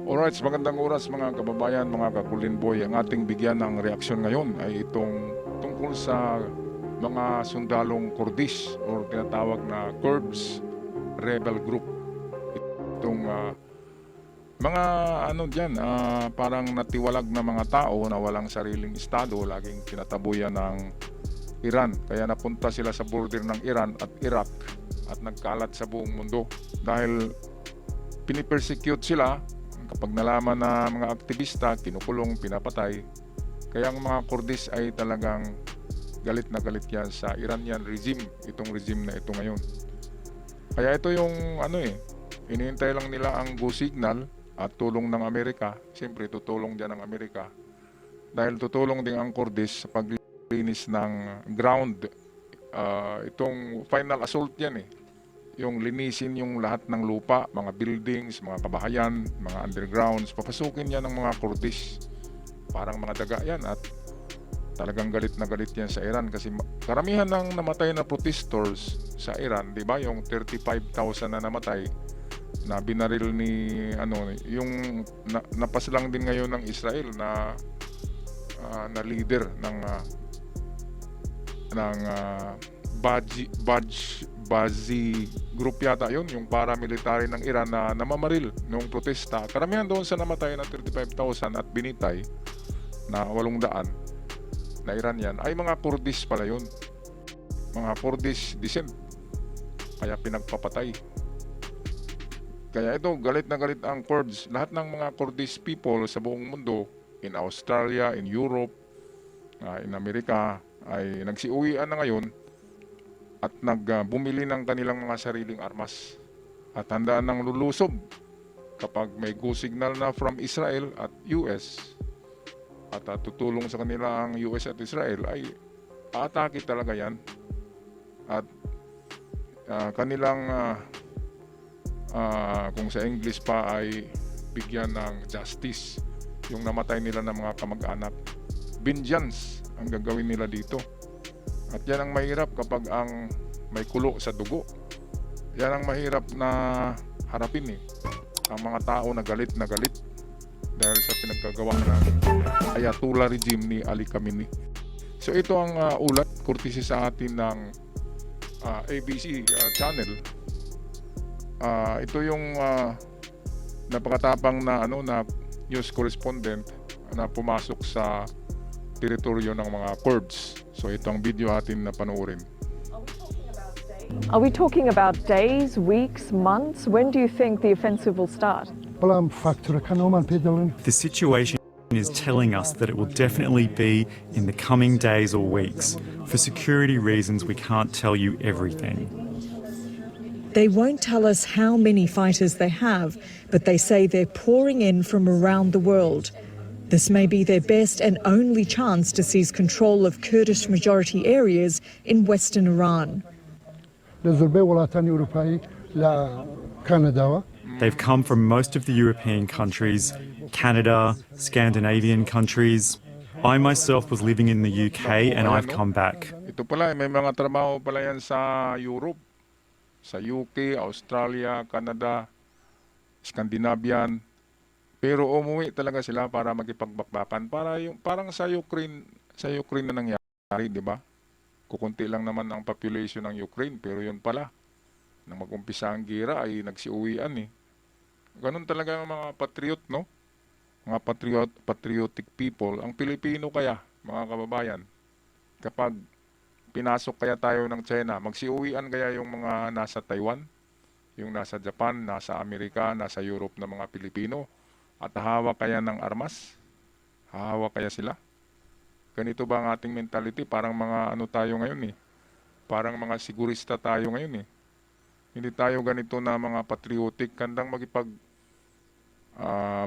Alright, magandang oras mga kababayan, mga kakulinboy. Ang ating bigyan ng reaksyon ngayon ay itong tungkol sa mga sundalong Kurdish o tinatawag na Kurds Rebel Group. Itong mga ano dyan, parang natiwalag na mga tao na walang sariling estado, laging kinatabuyan ng Iran. Kaya napunta sila sa border ng Iran at Iraq at nagkalat sa buong mundo dahil pinipersecute sila. Kapag nalaman na mga aktivista, kinukulong, pinapatay. Kaya ang mga Kurdish ay talagang galit na galit yan sa Iranian regime, itong regime na ito ngayon. Kaya ito yung hinihintay lang nila ang go signal at tulong ng Amerika. Siyempre, tutulong dyan ang Amerika. Dahil tutulong din ang Kurdish sa paglinis ng ground. Itong final assault yan yung linisin yung lahat ng lupa, mga buildings, mga kabahayan, mga undergrounds, papasukin yan ng mga Kurdish. Parang mga daga yan at talagang galit na galit yan sa Iran kasi karamihan ng namatay na protesters sa Iran, di ba? Yung 35,000 na namatay na binaril ni yung napaslang din ngayon ng Israel na leader ng Bazi group yata yun, yung paramilitary ng Iran na namamaril noong protesta. Karamihan doon sa namatay na 35,000 at binitay na 800 na Iranian ay mga Kurdish pala yun. Mga Kurdish descent. Kaya pinagpapatay. Kaya ito, galit na galit ang Kurds. Lahat ng mga Kurdish people sa buong mundo, in Australia, in Europe, in Amerika, ay nagsiuwian na ngayon at nagbumili ng kanilang mga sariling armas at handaan ng lulusob kapag may go signal na from Israel at US at tutulong sa kanila ang US at Israel ay aatake talaga yan at kanilang kung sa English pa ay bigyan ng justice yung namatay nila ng mga kamag-anak. Vengeance ang gagawin nila dito. At yan ang mahirap kapag ang may kulo sa dugo. Yan ang mahirap na harapin ang mga tao na galit dahil sa pinaggagawa ng Ayatollah regime ni Ali Khamenei. So ito ang ulat courtesy sa atin ng ABC channel. Ito yung napakatapang na news correspondent na pumasok sa teritoryo ng mga Kurds. So ito ang video atin na panoorin. Are we talking about days, weeks, months? When do you think the offensive will start? The situation is telling us that it will definitely be in the coming days or weeks. For security reasons, we can't tell you everything. They won't tell us how many fighters they have, but they say they're pouring in from around the world. This may be their best and only chance to seize control of Kurdish majority areas in western Iran. They've come from most of the European countries, Canada, Scandinavian countries. I myself was living in the UK and I've come back. Ito pala, may mga trabaho pala yan sa Europe, sa UK, Australia, Canada, Scandinavian. Pero umuwi talaga sila para makipagbakbakan. Parang sa Ukraine na nangyari, di ba? Kukunti lang naman ang population ng Ukraine, pero yun pala. Nang mag-umpisa ang gira ay nagsiuwian Ganun talaga ang mga patriot, no? Mga patriotic people. Ang Pilipino kaya, mga kababayan, kapag pinasok kaya tayo ng China, magsiuwian kaya yung mga nasa Taiwan, yung nasa Japan, nasa Amerika, nasa Europe na mga Pilipino, at hawak kaya ng armas? Hawak kaya sila? Ganito ba ang ating mentality? Parang mga tayo ngayon Parang mga sigurista tayo ngayon Hindi tayo ganito na mga patriotic, kandang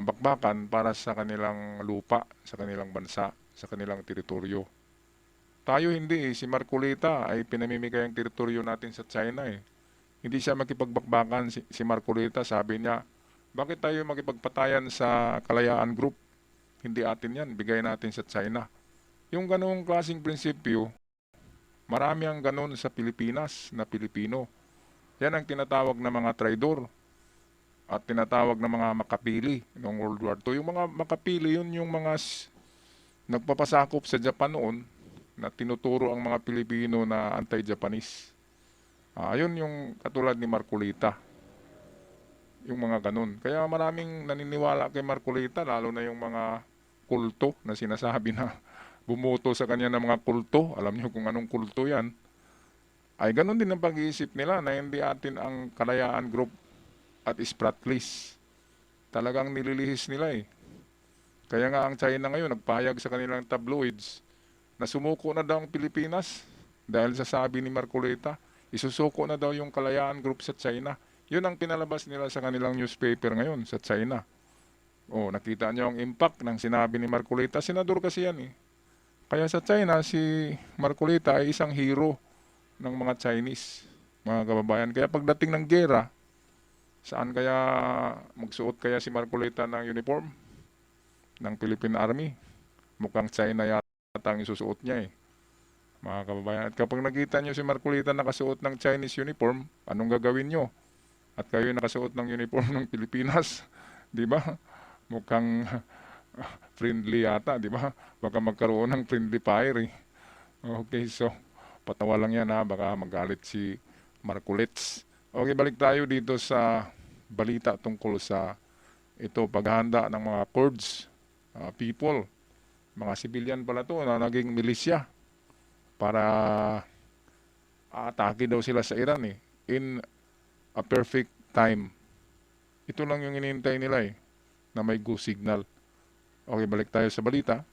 bakbakan para sa kanilang lupa, sa kanilang bansa, sa kanilang teritoryo. Tayo hindi Si Marcolita ay pinamimigay ang teritoryo natin sa China Hindi siya makipagbakbakan. Si Marcolita, sabi niya, bakit tayo makipagpatayan sa Kalayaan Group? Hindi atin yan, bigay natin sa China. Yung ganong klaseng prinsipyo, marami ang ganon sa Pilipinas na Pilipino. Yan ang tinatawag na mga traidor. at tinatawag na mga makapili noong World War II. Yung mga makapili, yun yung mga nagpapasakop sa Japan noon na tinuturo ang mga Pilipino na anti-Japanese. Ayun yung katulad ni Marcolita. Yung mga ganun. Kaya maraming naniniwala kay Marcolita, lalo na yung mga kulto na sinasabi na bumuto sa kanya ng mga kulto. Alam niyo kung anong kulto yan. Ay ganun din ang pag-iisip nila na hindi atin ang Kalayaan Group at Spratlys. Talagang nililihis nila eh. Kaya nga ang China ngayon nagpahayag sa kanilang tabloids na sumuko na daw ang Pilipinas dahil sa sabi ni Marcolita, isusuko na daw yung Kalayaan Group sa China. Yun ang pinalabas nila sa kanilang newspaper ngayon sa China. Oh, nakita niyo ang impact ng sinabi ni Marcolita. Senador kasi yan eh. Kaya sa China, si Marcolita ay isang hero ng mga Chinese, mga kababayan. Kaya pagdating ng gera, saan kaya magsuot kaya si Marcolita ng uniform ng Philippine Army? Mukhang China yata ang isusuot niya eh, mga kababayan. At kapag nakita niyo si Marcolita nakasuot ng Chinese uniform, anong gagawin niyo? At kayo nakasuot ng uniform ng Pilipinas, di ba? Mukhang friendly yata, di ba? Baka magkaroon ng friendly fire eh. Okay, so patawa lang yan ha, baka magalit si Marcolits. Okay, balik tayo dito sa balita tungkol sa paghahanda ng mga Kurds people. Mga civilian pala to na naging milisya para atake daw sila sa Iran eh. In a perfect time. Ito lang yung inintay nila eh, na may go signal. Okay, balik tayo sa balita.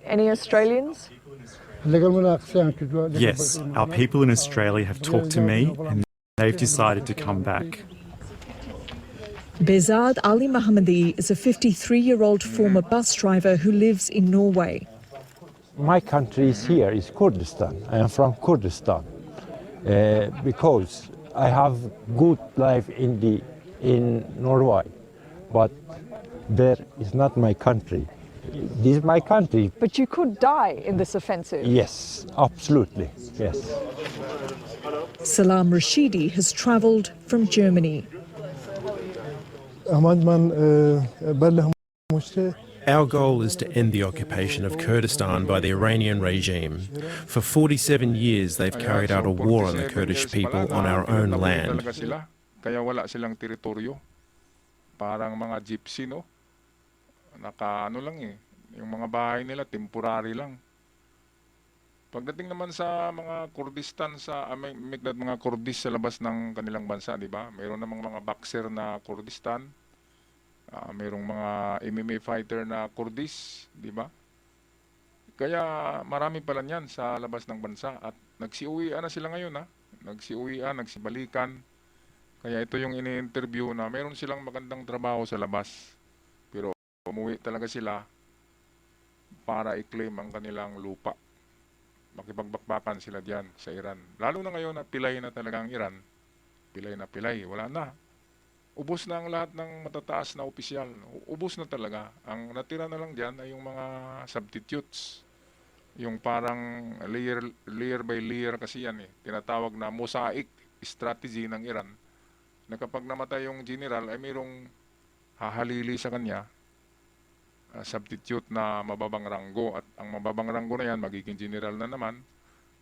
Any Australians? Yes, our people in Australia have talked to me and they've decided to come back. Bezad Ali Mohammadi is a 53-year-old former bus driver who lives in Norway. My country is here, is Kurdistan. I am from Kurdistan because I have good life in Norway, but there is not my country. This is my country. But you could die in this offensive. Yes, absolutely, yes. Salam Rashidi has travelled from Germany. Our goal is to end the occupation of Kurdistan by the Iranian regime. For 47 years, they've carried out a war on the Kurdish people on our own land. Kaya wala silang teritoryo. Parang mga gypsy, no? Naka-ano lang eh. Yung mga bahay nila, temporary lang. Pagdating naman sa mga Kurdistan, may mga Kurdis sa labas ng kanilang bansa, di ba? Mayroon namang mga boxer na Kurdistan. Mayroong mga MMA fighter na Kurdis, di ba? Kaya marami pala niyan sa labas ng bansa. At nagsiuwian na sila ngayon, ha? Nagsiuwian, nagsibalikan. Kaya ito yung ini-interview na mayroon silang magandang trabaho sa labas. Pero umuwi talaga sila para i-claim ang kanilang lupa. Makipagbakbakan sila diyan sa Iran. Lalo na ngayon na pilay na talaga ang Iran. Pilay na pilay. Wala na. Ubos na ang lahat ng matataas na opisyal. Ubos na talaga. Ang natira na lang diyan ay yung mga substitutes. Yung parang layer by layer kasi yan eh. Tinatawag na mosaic strategy ng Iran. Na kapag namatay yung general ay mayroong hahalili sa kanya substitute na mababang ranggo, at ang mababang ranggo na yan magiging general na naman,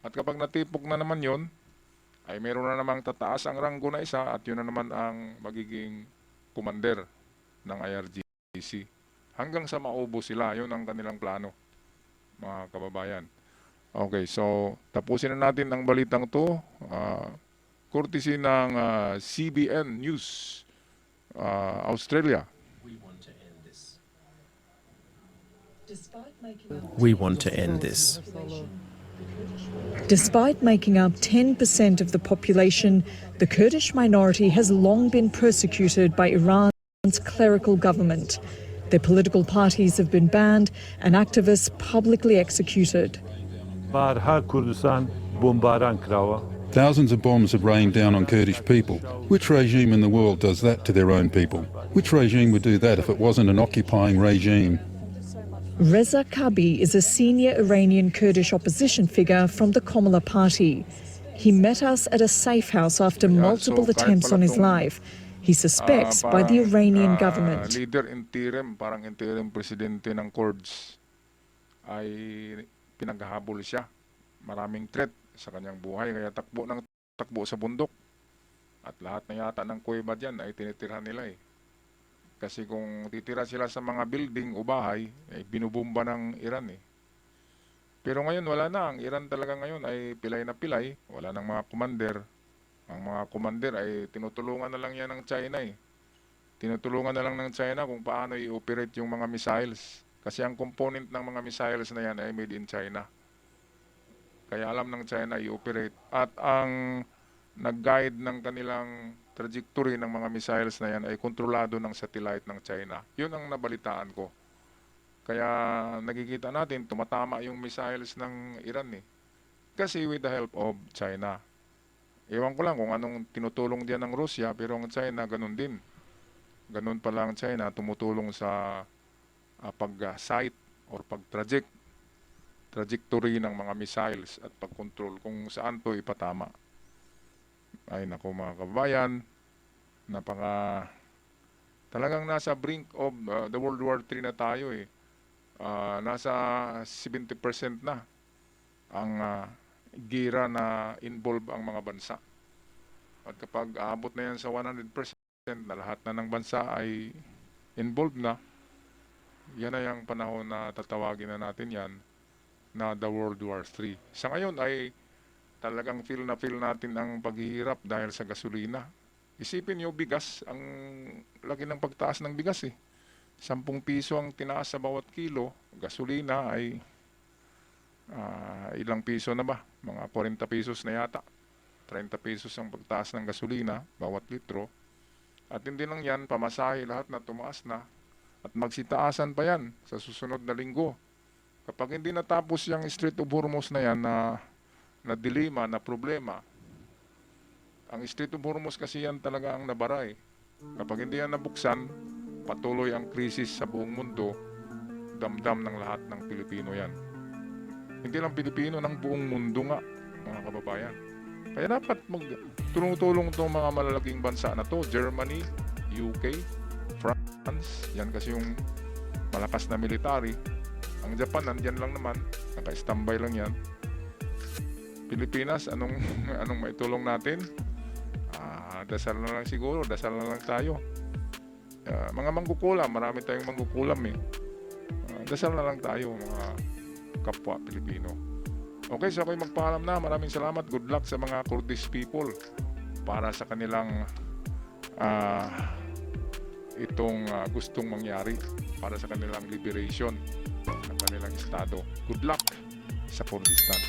at kapag natipok na naman yon ay meron na namang tataas ang ranggo na isa at yun na naman ang magiging commander ng IRGC hanggang sa maubos sila. Yun ang kanilang plano, mga kababayan. Okay, so tapusin na natin ang balitang to courtesy ng CBN News Australia. We want to end this. Despite making up 10% of the population, the Kurdish minority has long been persecuted by Iran's clerical government. Their political parties have been banned and activists publicly executed. Thousands of bombs have rained down on Kurdish people. Which regime in the world does that to their own people? Which regime would do that if it wasn't an occupying regime? Reza Kabi is a senior Iranian Kurdish opposition figure from the Komala party. He met us at a safe house after multiple so kahit attempts pala on his tong, life. He suspects by the parang, Iranian government. leader interim, parang interim presidente ng Kurds ay pinaghahabol siya. Maraming threat sa kanyang buhay kaya takbo sa bundok. At lahat na yata ng kuweba dyan ay tinitirhan nila eh. Kasi kung titira sila sa mga building o bahay, ay binubomba ng Iran eh. Pero ngayon wala na. Ang Iran talaga ngayon ay pilay na pilay. Wala ng mga commander. Ang mga commander ay tinutulungan na lang yan ng China eh. Tinutulungan na lang ng China kung paano i-operate yung mga missiles. Kasi ang component ng mga missiles na yan ay made in China. Kaya alam ng China i-operate. At ang nag-guide ng kanilang trajectory ng mga missiles na yan ay kontrolado ng satellite ng China. Yun ang nabalitaan ko. Kaya nakikita natin, tumatama yung missiles ng Iran eh. Kasi with the help of China. Ewan ko lang kung anong tinutulong diyan ng Russia, pero ang China ganun din. Ganun pala ang China, tumutulong sa pag-sight or pag-trajectory ng mga missiles at pag-control kung saan to ipatama. Ay nako mga kababayan, talagang nasa brink of the World War III na tayo eh. Nasa 70% na ang gira na involve ang mga bansa. At kapag aabot na yan sa 100% na lahat na ng bansa ay involved na, yan ay ang panahon na tatawagin na natin yan na the World War III. Sa ngayon ay talagang feel natin ang paghihirap dahil sa gasolina. Isipin niyo bigas, ang laki ng pagtaas ng bigas eh. 10 piso ang tinaas sa bawat kilo, gasolina ay ilang piso na ba? Mga 40 pesos na yata. 30 pesos ang pagtaas ng gasolina bawat litro. At hindi lang yan, pamasahe lahat na tumaas na. At magsitaasan pa yan sa susunod na linggo. Kapag hindi natapos yung Strait of Hormuz na yan na dilema, na problema, ang Strait of Hormuz kasi yan talaga ang nabara eh. Kapag hindi yan nabuksan, patuloy ang krisis sa buong mundo, damdam ng lahat ng Pilipino yan. Hindi lang Pilipino, ng buong mundo nga, mga kababayan. Kaya dapat tulong-tulong itong mga malalaking bansa na to, Germany, UK, France, yan kasi yung malakas na military. Ang Japan, nandyan lang naman, naka-standby lang yan. Pilipinas, anong maitulong natin? Dasal na lang siguro, dasal na lang tayo. Mga mangkukulam, marami tayong mangkukulam eh. Dasal na lang tayo, mga kapwa Pilipino. Okay, so ako'y magpaalam na. Maraming salamat. Good luck sa mga Kurdish people para sa kanilang itong gustong mangyari para sa kanilang liberation ng kanilang estado. Good luck sa Kurdistan.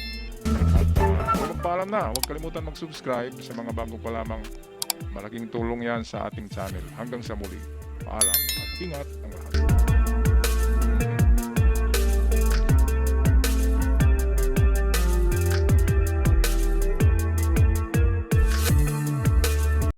Magpaalam na. Huwag kalimutan mag-subscribe sa mga bago pa lamang. Malaking tulong yan sa ating channel. Hanggang sa muli. Paalam at ingat ang lahat.